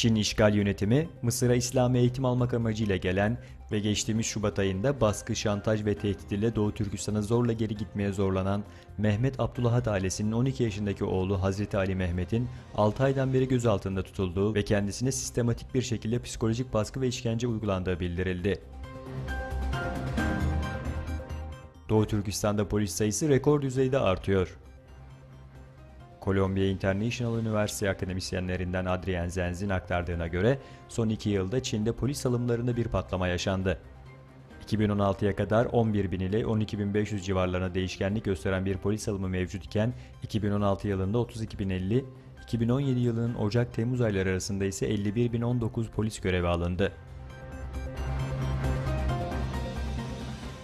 Çin işgal yönetimi, Mısır'a İslami eğitim almak amacıyla gelen ve geçtiğimiz Şubat ayında baskı, şantaj ve tehdit ile Doğu Türkistan'a zorla geri gitmeye zorlanan Mehmet Abdülahad ailesinin 12 yaşındaki oğlu Hazreti Ali Mehmet'in 6 aydan beri gözaltında tutulduğu ve kendisine sistematik bir şekilde psikolojik baskı ve işkence uygulandığı bildirildi. Doğu Türkistan'da polis sayısı rekor düzeyde artıyor. Columbia International Üniversitesi akademisyenlerinden Adrian Zenz'in aktardığına göre son 2 yılda Çin'de polis alımlarında bir patlama yaşandı. 2016'ya kadar 11.000 ile 12.500 civarlarına değişkenlik gösteren bir polis alımı mevcut iken 2016 yılında 32.050, 2017 yılının Ocak-Temmuz ayları arasında ise 51.019 polis görevi alındı.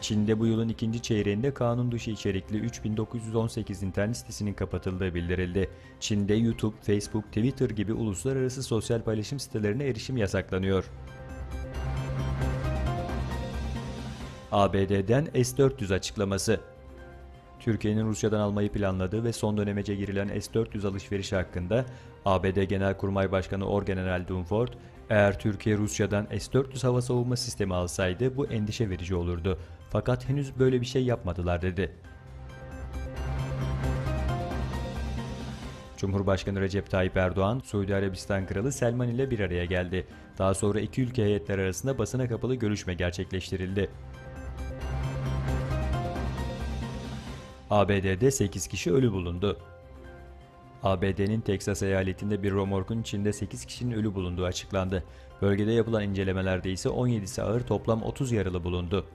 Çin'de bu yılın ikinci çeyreğinde kanun dışı içerikli 3918 internet sitesinin kapatıldığı bildirildi. Çin'de YouTube, Facebook, Twitter gibi uluslararası sosyal paylaşım sitelerine erişim yasaklanıyor. ABD'den S-400 açıklaması. Türkiye'nin Rusya'dan almayı planladığı ve son dönemece girilen S-400 alışverişi hakkında ABD Genelkurmay Başkanı Orgeneral Dunford, eğer Türkiye Rusya'dan S-400 hava savunma sistemi alsaydı bu endişe verici olurdu. Fakat henüz böyle bir şey yapmadılar dedi. Cumhurbaşkanı Recep Tayyip Erdoğan, Suudi Arabistan Kralı Selman ile bir araya geldi. Daha sonra iki ülke heyetler arasında basına kapalı görüşme gerçekleştirildi. ABD'de 8 kişi ölü bulundu. ABD'nin Teksas eyaletinde bir römorkun içinde 8 kişinin ölü bulunduğu açıklandı. Bölgede yapılan incelemelerde ise 17'si ağır, toplam 30 yaralı bulundu.